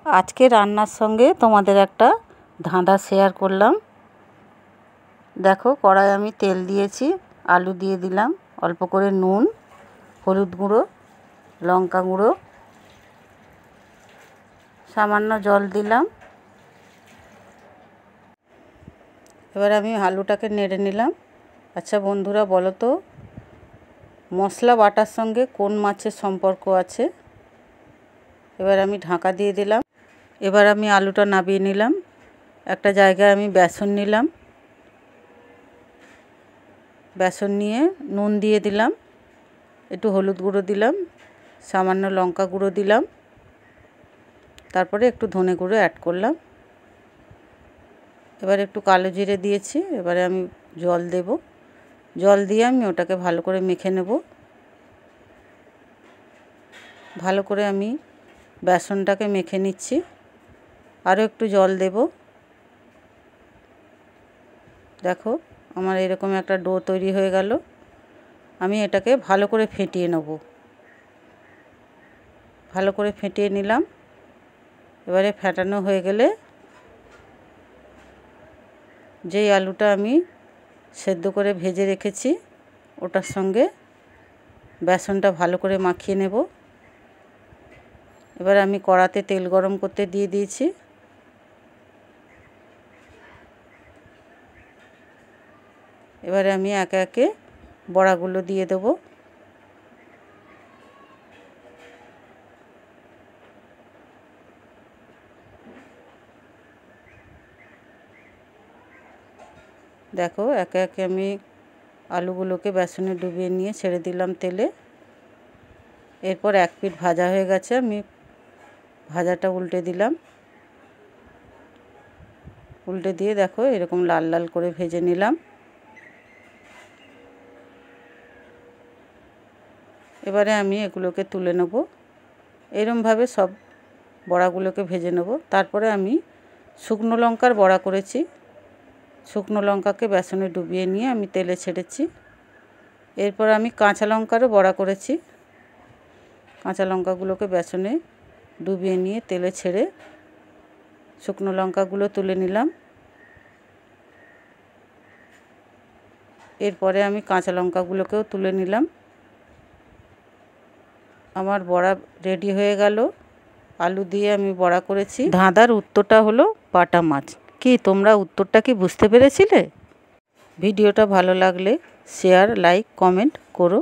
আজকে রান্নার সঙ্গে তোমাদের একটা ধাঁধা শেয়ার করলাম। দেখো, কড়াই আমি তেল দিয়েছি, আলু দিয়ে দিলাম, অল্প করে নুন, হলুদ গুঁড়ো, লঙ্কা গুঁড়ো, সামান্য জল দিলাম। এবার আমি আলুটাকে নেড়ে নিলাম। আচ্ছা বন্ধুরা, বলো তো মশলা বাটার সঙ্গে কোন মাছের সম্পর্ক আছে? এবার আমি ঢাকা দিয়ে দিলাম। এবার আমি আলুটা নামিয়ে নিলাম। একটা জায়গায় আমি বেসন নিলাম, বেসন নিয়ে নুন দিয়ে দিলাম, একটু হলুদ গুঁড়ো দিলাম, সামান্য লঙ্কা গুঁড়ো দিলাম, তারপরে একটু ধনে গুঁড়ো অ্যাড করলাম। এবার একটু কালো জিরে দিয়েছি। এবারে আমি জল দেব, জল দিয়ে আমি ওটাকে ভালো করে মেখে নেব। ভালো করে আমি বেসনটাকে মেখে নিচ্ছি। আরও একটু জল দেব। দেখো, আমার এরকম একটা ডো তৈরি হয়ে গেল। আমি এটাকে ভালো করে ফেটিয়ে নেব। ভালো করে ফেটিয়ে নিলাম। এবারে ফেটানো হয়ে গেলে যেই আলুটা আমি সেদ্ধ করে ভেজে রেখেছি ওটার সঙ্গে বেসনটা ভালো করে মাখিয়ে নেব। এবার আমি কড়াতে তেল গরম করতে দিয়ে দিয়েছি। এবারে আমি একে একে বড়াগুলো দিয়ে দেব। দেখো, একে একে আমি আলুগুলোকে বেসনে ডুবিয়ে নিয়ে ছেড়ে দিলাম তেলে। এরপর এক পিঠ ভাজা হয়ে গেছে, আমি ভাজাটা উল্টে দিলাম। উল্টে দিয়ে দেখো এরকম লাল লাল করে ভেজে নিলাম। এবারে আমি এগুলোকে তুলে নেব। এরমভাবে সব বড়াগুলোকে ভেজে নেব। তারপরে আমি শুকনো লঙ্কার বড়া করেছি। শুকনো লঙ্কাকে বেসনে ডুবিয়ে নিয়ে আমি তেলে ছেড়েছি। এরপর আমি কাঁচা লঙ্কারও বড়া করেছি। কাঁচা লঙ্কাগুলোকে বেসনে ডুবিয়ে নিয়ে তেলে ছেড়ে শুকনো লঙ্কাগুলো তুলে নিলাম। এরপরে আমি কাঁচা লঙ্কাগুলোকেও তুলে নিলাম। আমার বড়া রেডি হয়ে গেল। আলু দিয়ে আমি বড়া করেছি। ধাঁধার উত্তরটা হলো বাটা মাছ। কি তোমরা উত্তরটা কি বুঝতে পেরেছিলে? ভিডিওটা ভালো লাগলে শেয়ার, লাইক, কমেন্ট করো।